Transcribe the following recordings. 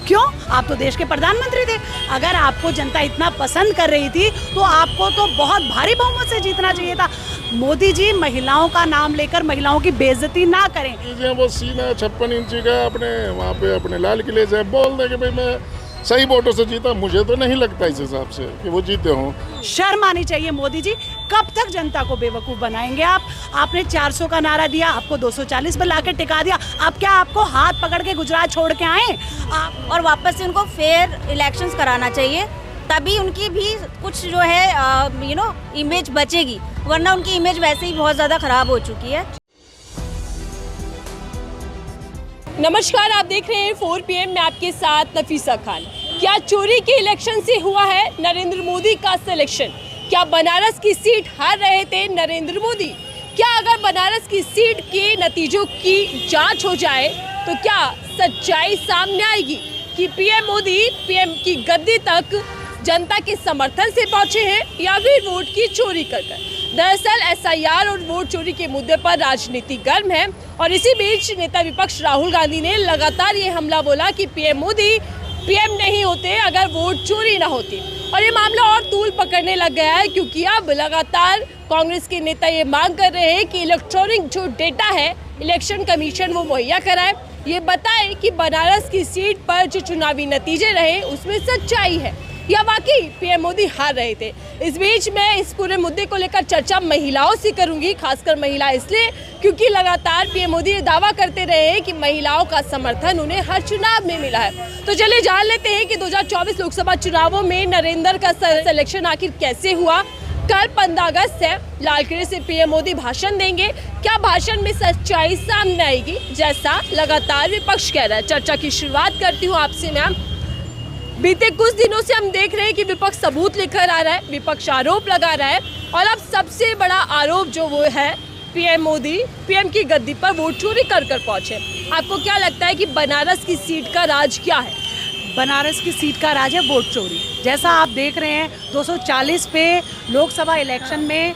क्यों? आप तो देश के प्रधानमंत्री थे। अगर आपको जनता इतना पसंद कर रही थी तो आपको तो बहुत भारी बहुमत से जीतना चाहिए था। मोदी जी महिलाओं का नाम लेकर महिलाओं की बेइज्जती ना करें। वो सीना 56 इंची का अपने वहाँ पे अपने लाल किले से बोल दे कि भाई मैं सही वोटों से जीता, मुझे तो नहीं लगता इस हिसाब से कि वो जीते हों। शर्म आनी चाहिए मोदी जी। कब तक जनता को बेवकूफ़ बनाएंगे आप? आपने 400 का नारा दिया, आपको 240 पर लाके टिका दिया। अब क्या आपको हाथ पकड़ के गुजरात छोड़ के आए आप? और वापस से उनको फेयर इलेक्शंस कराना चाहिए, तभी उनकी भी कुछ जो है इमेज बचेगी, वरना उनकी इमेज वैसे ही बहुत ज़्यादा खराब हो चुकी है। नमस्कार, आप देख रहे हैं 4 PM में आपके साथ नफीसा खान। क्या चोरी के इलेक्शन से हुआ है नरेंद्र मोदी का सिलेक्शन? क्या बनारस की सीट हार रहे थे नरेंद्र मोदी? क्या अगर बनारस की सीट के नतीजों की जांच हो जाए तो क्या सच्चाई सामने आएगी कि पीएम मोदी पीएम की गद्दी तक जनता के समर्थन से पहुंचे हैं या फिर वोट की चोरी कर? दरअसल SIR और वोट चोरी के मुद्दे पर राजनीति गर्म है और इसी बीच नेता विपक्ष राहुल गांधी ने लगातार ये हमला बोला कि पीएम मोदी पीएम नहीं होते अगर वोट चोरी ना होती। और ये मामला और तूल पकड़ने लग गया है क्योंकि अब लगातार कांग्रेस के नेता ये मांग कर रहे हैं कि इलेक्ट्रॉनिक जो डेटा है इलेक्शन कमीशन वो मुहैया कराए, ये बताए कि बनारस की सीट पर जो चुनावी नतीजे रहे उसमें सच्चाई है या वाकई पीएम मोदी हार रहे थे। इस बीच मैं इस पूरे मुद्दे को लेकर चर्चा महिलाओं से करूंगी, खासकर महिला इसलिए क्योंकि लगातार पीएम मोदी ये दावा करते रहे हैं कि महिलाओं का समर्थन उन्हें हर चुनाव में मिला है। तो चलिए जान लेते हैं कि 2024 लोकसभा चुनावों में नरेंद्र का सिलेक्शन आखिर कैसे हुआ। कल 15 अगस्त है, लाल किले से पीएम मोदी भाषण देंगे। क्या भाषण में सच्चाई सामने आएगी जैसा लगातार विपक्ष कह रहा है? चर्चा की शुरुआत करती हूँ आपसे मैम। बीते कुछ दिनों से हम देख रहे हैं कि विपक्ष सबूत लेकर आ रहा है, विपक्ष आरोप लगा रहा है और अब सबसे बड़ा आरोप जो वो है पीएम मोदी पीएम की गद्दी पर वोट चोरी कर पहुंचे। आपको क्या लगता है कि बनारस की सीट का राज क्या है? बनारस की सीट का राज है वोट चोरी। जैसा आप देख रहे हैं 240 पे लोकसभा इलेक्शन में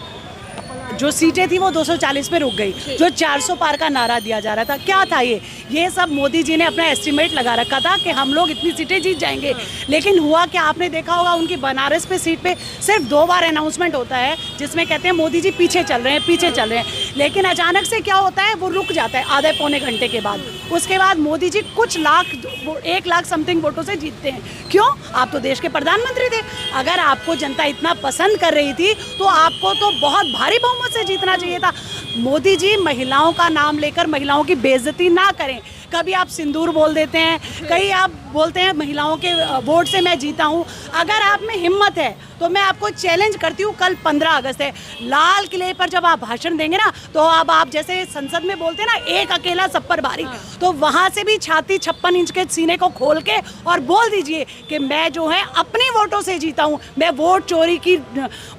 जो सीटें थी वो 240 पे रुक गई। जो 400 पार का नारा दिया जा रहा था, क्या था ये सब मोदी जी ने अपना एस्टिमेट लगा रखा था कि हम लोग इतनी सीटें जीत जाएंगे। लेकिन हुआ क्या, आपने देखा होगा उनकी बनारस पे सीट पे सिर्फ 2 बार अनाउंसमेंट होता है जिसमें कहते हैं मोदी जी पीछे चल रहे हैं। लेकिन अचानक से क्या होता है, वो रुक जाता है आधे पौने घंटे के बाद। उसके बाद मोदी जी कुछ 1 लाख समथिंग वोटों से जीतते हैं। क्यों? आप तो देश के प्रधानमंत्री थे। अगर आपको जनता इतना पसंद कर रही थी तो आपको तो बहुत भारी बहुमत से जीतना चाहिए था। मोदी जी महिलाओं का नाम लेकर महिलाओं की बेइज्जती ना करें। कभी आप सिंदूर बोल देते हैं, कहीं आप बोलते हैं महिलाओं के वोट से मैं जीता हूं। अगर आप में हिम्मत है तो मैं आपको चैलेंज करती हूं, कल 15 अगस्त है, लाल किले पर जब आप भाषण देंगे ना तो अब आप जैसे संसद में बोलते हैं ना एक अकेला सब पर भारी, तो वहां से भी छाती 56 इंच के सीने को खोल के और बोल दीजिए कि मैं जो है अपनी वोटों से जीता हूं, मैं वोट चोरी की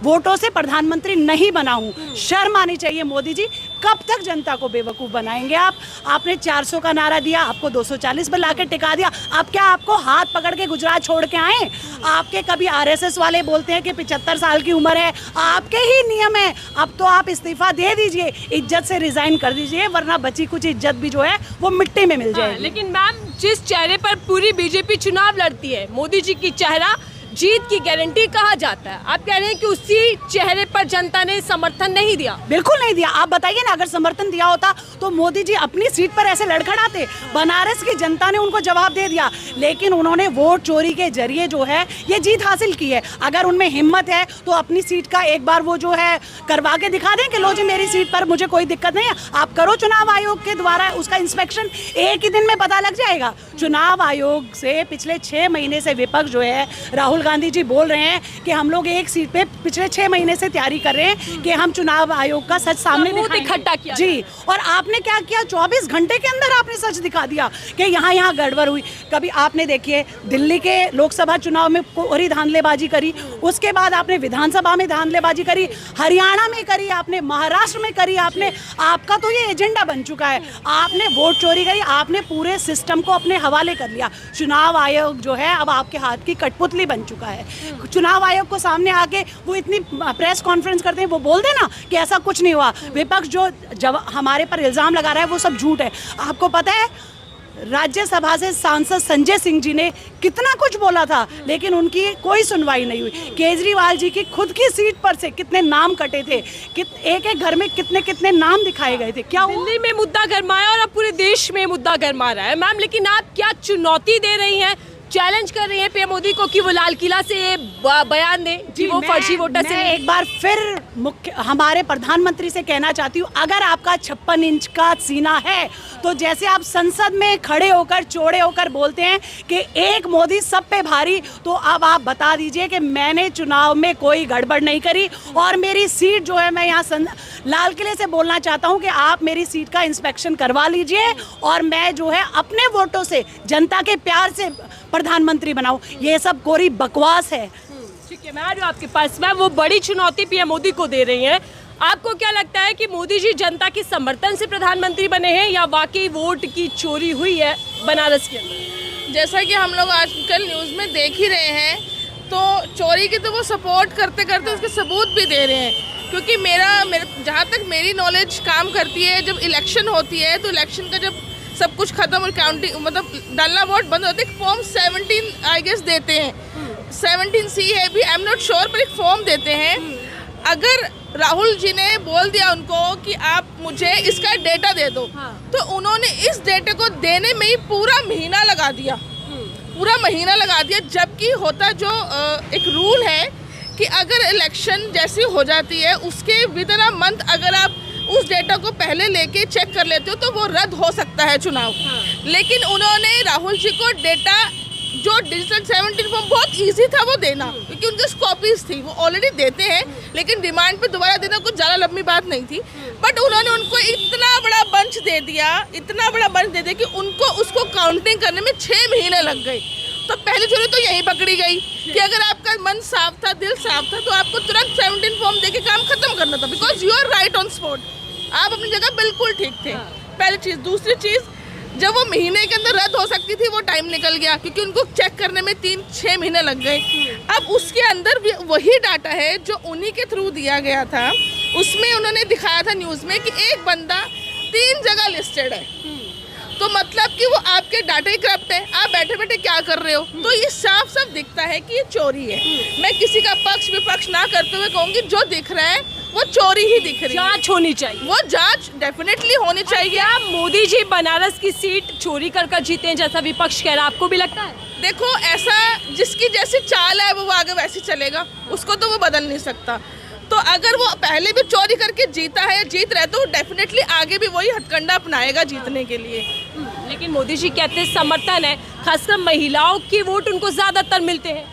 वोटों से प्रधानमंत्री नहीं बना हूं। शर्म आनी चाहिए मोदी जी। कब तक जनता को बेवकूफ़ बनाएंगे आप? आपने 400 का नारा दिया, आपको 240 पर लाके टिका दिया। अब क्या आपको हाथ पकड़ के गुजरात छोड़ के आए? आपके कभी RSS वाले बोलते हैं कि 75 साल की उम्र है, आपके ही नियम है। अब तो आप इस्तीफा दे दीजिए, इज्जत से रिजाइन कर दीजिए, वरना बची कुछ इज्जत भी जो है वो मिट्टी में मिल जाएगी। लेकिन मैम, जिस चेहरे पर पूरी बीजेपी चुनाव लड़ती है, मोदी जी की चेहरा जीत की गारंटी कहा जाता है, आप कह रहे हैं कि उसी चेहरे पर जनता ने समर्थन नहीं दिया? बिल्कुल नहीं दिया। आप बताइए ना, अगर समर्थन दिया होता तो मोदी जी अपनी सीट पर ऐसे लड़खड़ाते? बनारस की जनता ने उनको जवाब दे दिया, लेकिन उन्होंने वोट चोरी के जरिए जो है ये जीत हासिल की है। अगर उनमें हिम्मत है तो अपनी सीट का एक बार वो जो है करवा के दिखा दें कि लो जी मेरी सीट पर मुझे कोई दिक्कत नहीं है। आप करो चुनाव आयोग के द्वारा उसका इंस्पेक्शन, एक ही दिन में पता लग जाएगा। चुनाव आयोग से पिछले 6 महीने से विपक्ष जो है, राहुल गांधी जी बोल रहे हैं कि हम लोग एक सीट पे पिछले 6 महीने से तैयारी कर रहे हैं कि हम चुनाव आयोग का सच सामने इकट्ठा किया जी। और आपने क्या किया, 24 घंटे के अंदर आपने सच दिखा दिया कि यहाँ गड़बड़ हुई। कभी आपने देखिए दिल्ली के लोकसभा चुनाव में कोरी धांधलेबाजी करी, उसके बाद आपने विधानसभा में धांधलेबाजी करी, हरियाणा में करी आपने, महाराष्ट्र में करी आपने। आपका तो ये एजेंडा बन चुका है। आपने वोट चोरी करी, आपने पूरे सिस्टम को अपने हवाले कर लिया। चुनाव आयोग जो है अब आपके हाथ की कठपुतली बन चुका है। चुनाव आयोग को सामने आके वो इतनी प्रेस कॉन्फ्रेंस करते हैं, वो बोल देना कि ऐसा कुछ नहीं हुआ। विपक्ष जो हमारे पर इल्ज़ाम लगा रहा है वो सब झूठ है। आपको पता है राज्यसभा से सांसद संजय सिंह जी ने कितना कुछ बोला था, लेकिन उनकी कोई सुनवाई नहीं हुई। केजरीवाल जी की खुद की सीट पर से कितने नाम कटे थे, एक एक घर में कितने कितने नाम दिखाए गए थे। क्या दिल्ली में मुद्दा गरमाया और अब पूरे देश में मुद्दा गरमा रहा है। मैम, लेकिन आप क्या चुनौती दे रही हैं, चैलेंज कर रही हैं पीएम मोदी को कि वो लाल किला से ये बयान दें कि वो फर्जी वोटर से मैं एक बार फिर हमारे प्रधानमंत्री से कहना चाहती हूँ, अगर आपका 56 इंच का सीना है तो जैसे आप संसद में खड़े होकर चौड़े होकर बोलते हैं कि एक मोदी सब पे भारी, तो अब आप बता दीजिए कि मैंने चुनाव में कोई गड़बड़ नहीं करी और मेरी सीट जो है, मैं यहाँ लाल किले से बोलना चाहता हूँ कि आप मेरी सीट का इंस्पेक्शन करवा लीजिए और मैं जो है अपने वोटों से, जनता के प्यार से प्रधानमंत्री बनाऊं। ये सब कोरी बकवास है। ठीक है, मैं आ रही हूँ आपके पास। मैम, वो बड़ी चुनौती पीएम मोदी को दे रही हैं। आपको क्या लगता है कि मोदी जी जनता के समर्थन से प्रधानमंत्री बने हैं या वाकई वोट की चोरी हुई है बनारस के अंदर? जैसा कि हम लोग आजकल न्यूज़ में देख ही रहे हैं, तो चोरी की तो वो सपोर्ट करते करते उसके सबूत भी दे रहे हैं। क्योंकि मेरा जहाँ तक मेरी नॉलेज काम करती है, जब इलेक्शन होती है तो इलेक्शन का जब सब कुछ खत्म और काउंटिंग मतलब डालना वोट बंद होते हैं, फॉर्म 17 आई गेस देते हैं, 17C है भी, आई एम नॉट श्योर, पर एक फॉर्म देते हैं। अगर राहुल जी ने बोल दिया उनको कि आप मुझे इसका डेटा दे दो, तो उन्होंने इस डेटा को देने में ही पूरा महीना लगा दिया, पूरा महीना लगा दिया। जबकि होता जो एक रूल है कि अगर इलेक्शन जैसी हो जाती है उसके विद इन अ मंथ अगर आप उस डेटा को पहले लेके चेक कर लेते हो तो वो रद्द हो सकता है चुनाव। लेकिन उन्होंने राहुल जी को डेटा जो डिजिटल 17 फॉर्म बहुत इजी था वो देना, क्योंकि उनके कॉपीज थी, वो ऑलरेडी देते हैं, लेकिन डिमांड पे दोबारा देना कुछ ज़्यादा लंबी बात नहीं थी। बट उन्होंने उनको इतना बड़ा बंच दे दिया, इतना बड़ा बंच दे दिया कि उनको उसको काउंटिंग करने में 6 महीने लग गए। तो पहली चोरी तो यही पकड़ी गई कि अगर आपका मन साफ था, दिल साफ था, तो आपको तुरंत 17 फॉर्म देके काम खत्म करना था, because you are right on spot, आप अपनी जगह बिल्कुल ठीक थे। पहली चीज़। दूसरी चीज़, जब वो महीने के अंदर रद्द हो सकती थी वो टाइम निकल गया, क्योंकि उनको चेक करने में 3-6 महीने लग गए। अब उसके अंदर भी वही डाटा है जो उन्हीं के थ्रू दिया गया था। उसमें उन्होंने दिखाया था न्यूज़ में कि एक बंदा 3 जगह लिस्टेड है, तो मतलब कि वो आपके डाटा ही करप्ट है, आप बैठे बैठे क्या कर रहे हो। तो ये साफ साफ दिखता है कि ये चोरी है। मैं किसी का पक्ष विपक्ष ना करते हुए कहूँगी, जो दिख रहा है वो चोरी ही दिख रही है। जांच होनी चाहिए, वो जांच डेफिनेटली होनी चाहिए। क्या मोदी जी बनारस की सीट चोरी कर जीते हैं जैसा विपक्ष कह रहा है, आपको भी लगता है? देखो, ऐसा जिसकी जैसी चाल है वो आगे वैसे चलेगा, उसको तो वो बदल नहीं सकता। तो अगर वो पहले भी चोरी करके जीता है, जीत रहे, तो डेफिनेटली आगे भी वही हथकंडा अपनाएगा जीतने के लिए। लेकिन मोदी जी कहते हैं समर्थन है, खासकर महिलाओं के वोट उनको ज्यादातर मिलते हैं।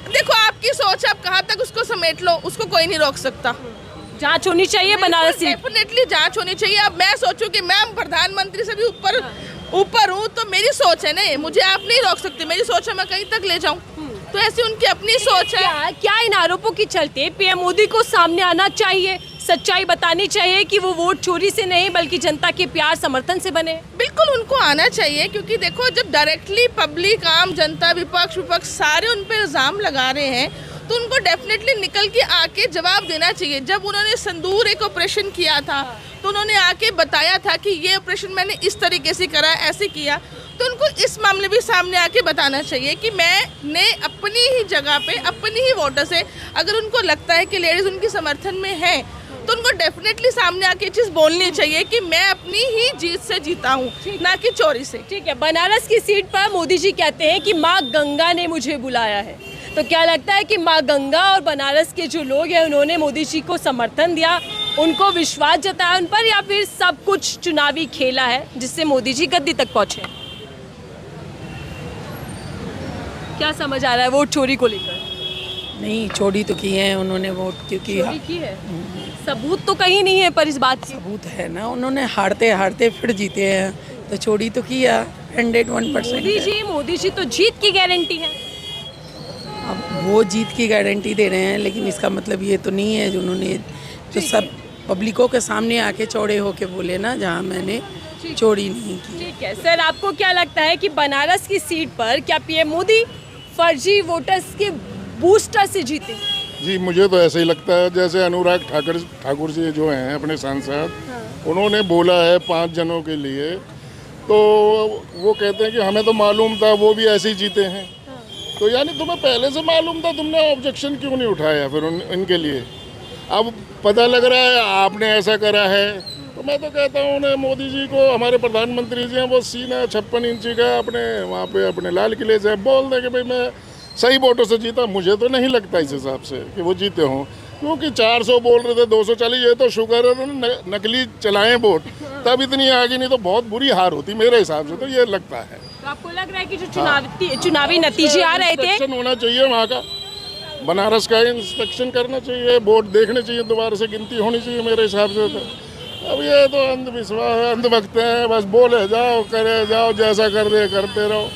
देखो, आपकी सोच, आप कहाँ तक उसको समेट लो, उसको कोई नहीं रोक सकता। जांच होनी चाहिए बनारस सीट, डेफिनेटली जांच होनी चाहिए। अब मैं सोचूं कि मैं प्रधानमंत्री से भी ऊपर हूँ, तो मेरी सोच है ना, मुझे आप नहीं रोक सकते, मेरी सोच है मैं कहीं तक ले जाऊँ, तो ऐसी उनकी अपनी सोच है। क्या इन आरोपों के चलते पीएम मोदी को सामने आना चाहिए, सच्चाई बतानी चाहिए कि वो वोट चोरी से नहीं बल्कि जनता के प्यार समर्थन से बने? बिल्कुल उनको आना चाहिए, क्योंकि देखो, जब डायरेक्टली पब्लिक, आम जनता, विपक्ष सारे उन पर इल्ज़ाम लगा रहे हैं, तो उनको डेफिनेटली निकल के आके जवाब देना चाहिए। जब उन्होंने संदूर एक ऑपरेशन किया था तो उन्होंने आके बताया था कि ये ऑपरेशन मैंने इस तरीके से करा, ऐसे किया, तो उनको इस मामले भी सामने आके बताना चाहिए कि मैंने अपनी ही जगह पे, अपनी ही वोटर से, अगर उनको लगता है कि लेडीज़ उनके समर्थन में है, तो उनको डेफिनेटली सामने आके चीज़ बोलनी चाहिए कि मैं अपनी ही जीत से जीता हूँ, ना कि चोरी से। ठीक है, बनारस की सीट पर मोदी जी कहते हैं कि माँ गंगा ने मुझे बुलाया है, तो क्या लगता है कि माँ गंगा और बनारस के जो लोग हैं उन्होंने मोदी जी को समर्थन दिया, उनको विश्वास जताया उन पर, या फिर सब कुछ चुनावी खेला है जिससे मोदी जी गद्दी तक पहुँचे? क्या समझ आ रहा है वोट चोरी को लेकर? नहीं, चोरी तो की है उन्होंने वोट, क्योंकि चोरी की है, सबूत तो कहीं नहीं है पर इस बात की। सबूत है ना, उन्होंने हारते हारते फिर जीते हैं, तो चोरी तो किया 101%। मोदी जी तो जीत की गारंटी है। अब वो जीत की गारंटी दे रहे हैं, लेकिन इसका मतलब ये तो नहीं है जो उन्होंने जो सब पब्लिकों के सामने आके चौड़े होके बोले ना, जहाँ मैंने चोरी नहीं की। ठीक है सर, आपको क्या लगता है कि बनारस की सीट पर क्या पीएम मोदी फर्जी वोटर्स के बूस्टर से जीते? जी, मुझे तो ऐसे ही लगता है। जैसे अनुराग ठाकुर जी जो हैं अपने सांसद, उन्होंने बोला है 5 जनों के लिए तो वो कहते हैं कि हमें तो मालूम था वो भी ऐसे ही जीते हैं। तो यानी तुम्हें पहले से मालूम था, तुमने ऑब्जेक्शन क्यों नहीं उठाया फिर इनके लिए? अब पता लग रहा है आपने ऐसा करा है। तो मैं तो कहता हूँ उन्हें, मोदी जी को, हमारे प्रधानमंत्री जी हैं, वो सीना 56 इंची का अपने वहाँ पे अपने लाल किले से बोल दें कि भाई मैं सही वोटों से जीता। मुझे तो नहीं लगता इस हिसाब से कि वो जीते हों, क्योंकि 400 बोल रहे थे, 240, ये तो शुक्र है नकली चलाएं वोट, तब इतनी आगे, नहीं तो बहुत बुरी हार होती मेरे हिसाब से। तो ये लगता है। तो आपको लग रहा है कि जो चुनावी नतीजे आ रहे थे, इंस्पेक्शन होना चाहिए वहाँ का, बनारस का इंस्पेक्शन करना चाहिए, वोट देखने चाहिए, दोबारा से गिनती होनी चाहिए मेरे हिसाब से। तो अब ये तो अंधविश्वास है, अंधभक्त हैं, बस बोले जाओ करे जाओ, जैसा कर दे करते रहो,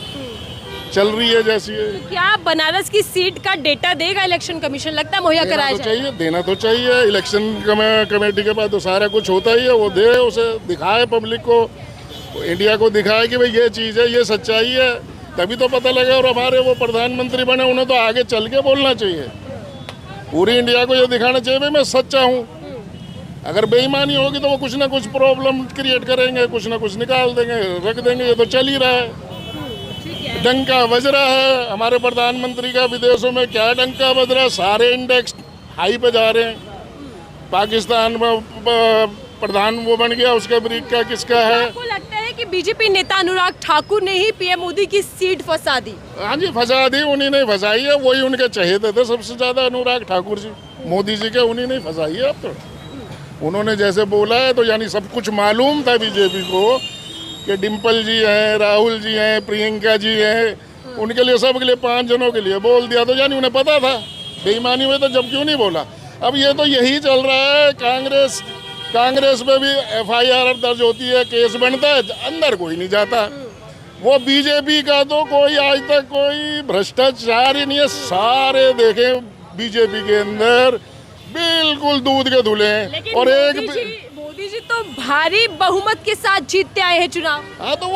चल रही है जैसी है। तो क्या बनारस की सीट का डेटा देगा इलेक्शन कमीशन? लगता है मुहैया कराया चाहिए, देना तो चाहिए। इलेक्शन कमेटी के पास तो सारा कुछ होता ही है, वो दे, उसे दिखाए, पब्लिक को, इंडिया को दिखाए कि भाई ये चीज़ है, ये सच्चाई है, तभी तो पता लगे। और हमारे वो प्रधानमंत्री बने, उन्हें तो आगे चल के बोलना चाहिए, पूरी इंडिया को ये दिखाना चाहिए भाई मैं सच्चा हूँ। अगर बेईमानी होगी तो वो कुछ ना कुछ प्रॉब्लम क्रिएट करेंगे, कुछ ना कुछ निकाल देंगे, रख देंगे। ये तो चल ही रहा है, डंका बज रहा है हमारे प्रधानमंत्री का। विदेशों में क्या डंका बज रहा है, सारे इंडेक्स हाई पे जा रहे हैं। पाकिस्तान में प्रधान वो बन गया, उसका ब्रीक का किसका है? आपको लगता है कि बीजेपी नेता अनुराग ठाकुर ने ही पीएम मोदी की सीट फंसा दी? हाँ जी, फंसा दी, उन्हीं ने फंसाई है। वही उनके चहेते थे सबसे ज्यादा, अनुराग ठाकुर जी, मोदी जी के, उन्हीं ने फंसाई है। अब तो उन्होंने जैसे बोला है, तो यानी सब कुछ मालूम था बीजेपी को कि डिम्पल जी हैं, राहुल जी हैं, प्रियंका जी हैं, उनके लिए, सब के लिए, 5 जनों के लिए बोल दिया। तो यानी उन्हें पता था बेईमानी में, तो जब क्यों नहीं बोला? अब ये तो यही चल रहा है। कांग्रेस में भी FIR दर्ज होती है, केस बनता है, अंदर कोई नहीं जाता। वो बीजेपी का तो कोई आज तक कोई भ्रष्टाचार ही नहीं है। सारे देखें बीजेपी के अंदर बिल्कुल दूध के धुले हैं। और मोदी जी तो भारी बहुमत के साथ जीतते आए हैं चुनाव। हाँ, तो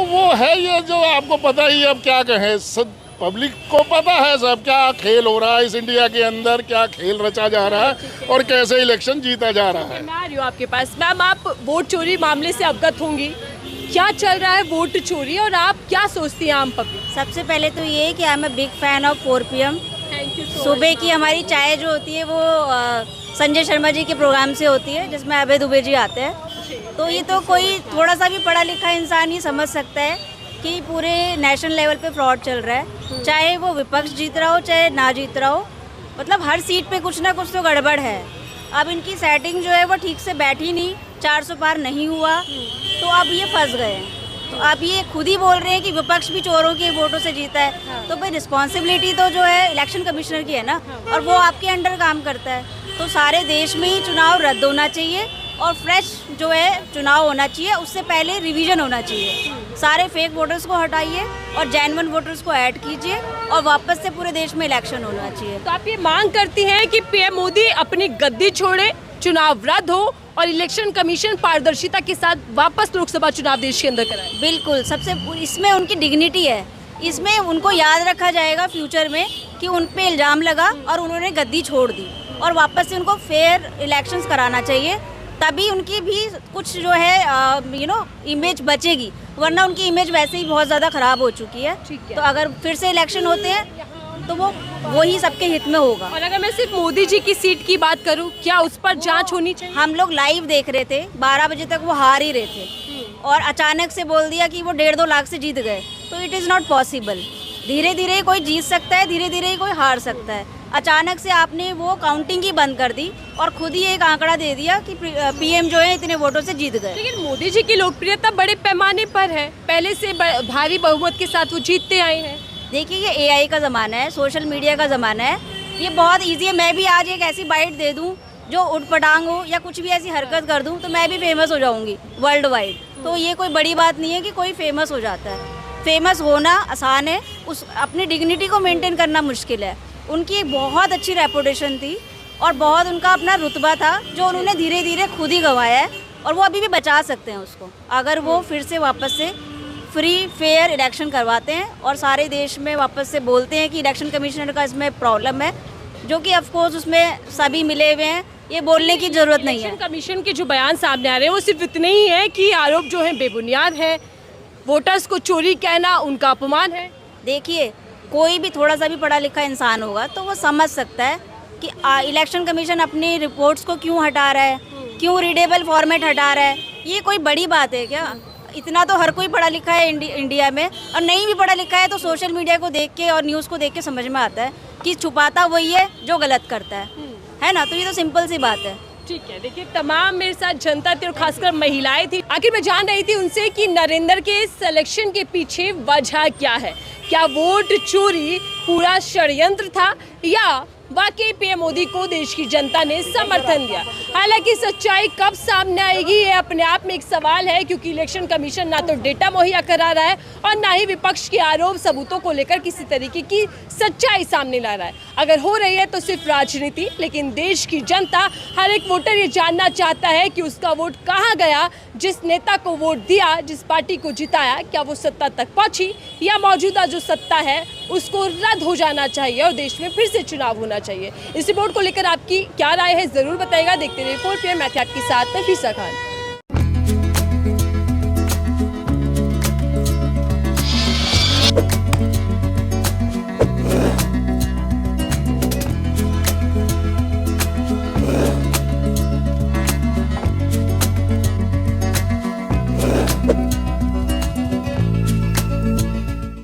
वो है, ये जो आपको पता ही, अब क्या कहें, सब पब्लिक को पता है सब क्या खेल हो रहा है इस इंडिया के अंदर, क्या खेल रचा जा रहा है और कैसे इलेक्शन जीता जा रहा है। मैं आ रही हूँ आपके पास। मैम, आप वोट चोरी मामले से अवगत होंगी, क्या चल रहा है वोट चोरी, और आप क्या सोचती हैं आम पब्लिक? सबसे पहले तो ये कि I am a big fan of 4 PM। सुबह की हमारी चाय जो होती है वो संजय शर्मा जी के प्रोग्राम से होती है, जिसमें अभय दुबे जी आते हैं। तो ये तो कोई थोड़ा सा भी पढ़ा लिखा इंसान ही समझ सकता है कि पूरे नेशनल लेवल पे फ्रॉड चल रहा है, चाहे वो विपक्ष जीत रहा हो चाहे ना जीत रहा हो। मतलब हर सीट पे कुछ ना कुछ तो गड़बड़ है। अब इनकी सेटिंग जो है वो ठीक से बैठी नहीं, 400 पार नहीं हुआ, तो अब ये फंस गए हैं। तो अब ये खुद ही बोल रहे हैं कि विपक्ष भी चोरों के वोटों से जीता है। तो भाई रिस्पॉन्सिबिलिटी तो जो है इलेक्शन कमिश्नर की है ना, और वो आपके अंडर काम करता है। तो सारे देश में ही चुनाव रद्द होना चाहिए और फ्रेश जो है चुनाव होना चाहिए। उससे पहले रिवीजन होना चाहिए। सारे फेक वोटर्स को हटाइए और जेन्युइन वोटर्स को ऐड कीजिए और वापस से पूरे देश में इलेक्शन होना चाहिए। तो आप ये मांग करती हैं कि पीएम मोदी अपनी गद्दी छोड़े, चुनाव रद्द हो और इलेक्शन कमीशन पारदर्शिता के साथ वापस लोकसभा चुनाव देश के अंदर कराए? बिल्कुल, सबसे इसमें उनकी डिग्निटी है। इसमें उनको याद रखा जाएगा फ्यूचर में कि उन पे इल्ज़ाम लगा और उन्होंने गद्दी छोड़ दी, और वापस से उनको फेयर इलेक्शंस कराना चाहिए, तभी उनकी भी कुछ जो है इमेज बचेगी। वरना उनकी इमेज वैसे ही बहुत ज़्यादा ख़राब हो चुकी है। तो अगर फिर से इलेक्शन होते हैं तो वो ही सबके हित में होगा। और अगर मैं सिर्फ मोदी जी की सीट की बात करूं, क्या उस पर जांच होनी चाहिए? हम लोग लाइव देख रहे थे, 12 बजे तक वो हार ही रहे थे और अचानक से बोल दिया कि वो 1.5-2 लाख से जीत गए। तो इट इज़ नॉट पॉसिबल। धीरे धीरे कोई जीत सकता है, धीरे धीरे ही कोई हार सकता है। अचानक से आपने वो काउंटिंग ही बंद कर दी और खुद ही एक आंकड़ा दे दिया कि पीएम जो है इतने वोटों से जीत गए। लेकिन मोदी जी की लोकप्रियता बड़े पैमाने पर है, पहले से भारी बहुमत के साथ वो जीतते आए हैं। देखिए, ये AI का ज़माना है, सोशल मीडिया का ज़माना है, ये बहुत ईजी है। मैं भी आज एक ऐसी बाइट दे दूं जो उठपटांग हो या कुछ भी ऐसी हरकत कर दूं तो मैं भी फेमस हो जाऊंगी वर्ल्ड वाइड। तो ये कोई बड़ी बात नहीं है कि कोई फेमस हो जाता है। फेमस होना आसान है, उस अपनी डिग्निटी को मेंटेन करना मुश्किल है। उनकी एक बहुत अच्छी रेपुटेशन थी और बहुत उनका अपना रुतबा था जो उन्होंने धीरे धीरे खुद ही गंवाया है, और वो अभी भी बचा सकते हैं उसको अगर वो फिर से वापस से फ्री फेयर इलेक्शन करवाते हैं और सारे देश में वापस से बोलते हैं कि इलेक्शन कमिश्नर का इसमें प्रॉब्लम है, जो कि ऑफ कोर्स उसमें सभी मिले हुए हैं, ये बोलने की जरूरत नहीं है। इलेक्शन कमीशन के जो बयान सामने आ रहे हैं वो सिर्फ इतने ही है कि आरोप जो है बेबुनियाद है, वोटर्स को चोरी कहना उनका अपमान है। देखिए, कोई भी थोड़ा सा भी पढ़ा लिखा इंसान होगा तो वो समझ सकता है कि इलेक्शन कमीशन अपनी रिपोर्ट्स को क्यों हटा रहा है, क्यों रीडेबल फॉर्मेट हटा रहा है। ये कोई बड़ी बात है क्या? इतना तो हर कोई पढ़ा लिखा है इंडिया में, और नहीं भी पढ़ा लिखा है तो सोशल मीडिया को देख के और न्यूज़ को देख के समझ में आता है कि छुपाता वही है जो गलत करता है ना। तो ये तो सिंपल सी बात है। ठीक है, देखिए तमाम मेरे साथ जनता थी और खासकर महिलाएं थी। आखिर मैं जान रही थी उनसे कि नरेंद्र के सिलेक्शन के पीछे वजह क्या है। क्या वोट चोरी पूरा षड्यंत्र था या वाकई पीएम मोदी को देश की जनता ने समर्थन दिया? हालांकि सच्चाई कब सामने आएगी ये अपने आप में एक सवाल है, क्योंकि इलेक्शन कमीशन ना तो डेटा मुहैया करा रहा है और ना ही विपक्ष के आरोप सबूतों को लेकर किसी तरीके की सच्चाई सामने ला रहा है। अगर हो रही है तो सिर्फ राजनीति, लेकिन देश की जनता, हर एक वोटर ये जानना चाहता है कि उसका वोट कहाँ गया, जिस नेता को वोट दिया, जिस पार्टी को जिताया, क्या वो सत्ता तक पहुंची या मौजूदा जो सत्ता है उसको रद्द हो जाना चाहिए और देश में फिर से चुनाव होना चाहिए। इस रिपोर्ट को लेकर आपकी क्या राय है जरूर बताइएगा। देखते रहिए 4 PM, मैं थी आपके साथ नफीसा खान।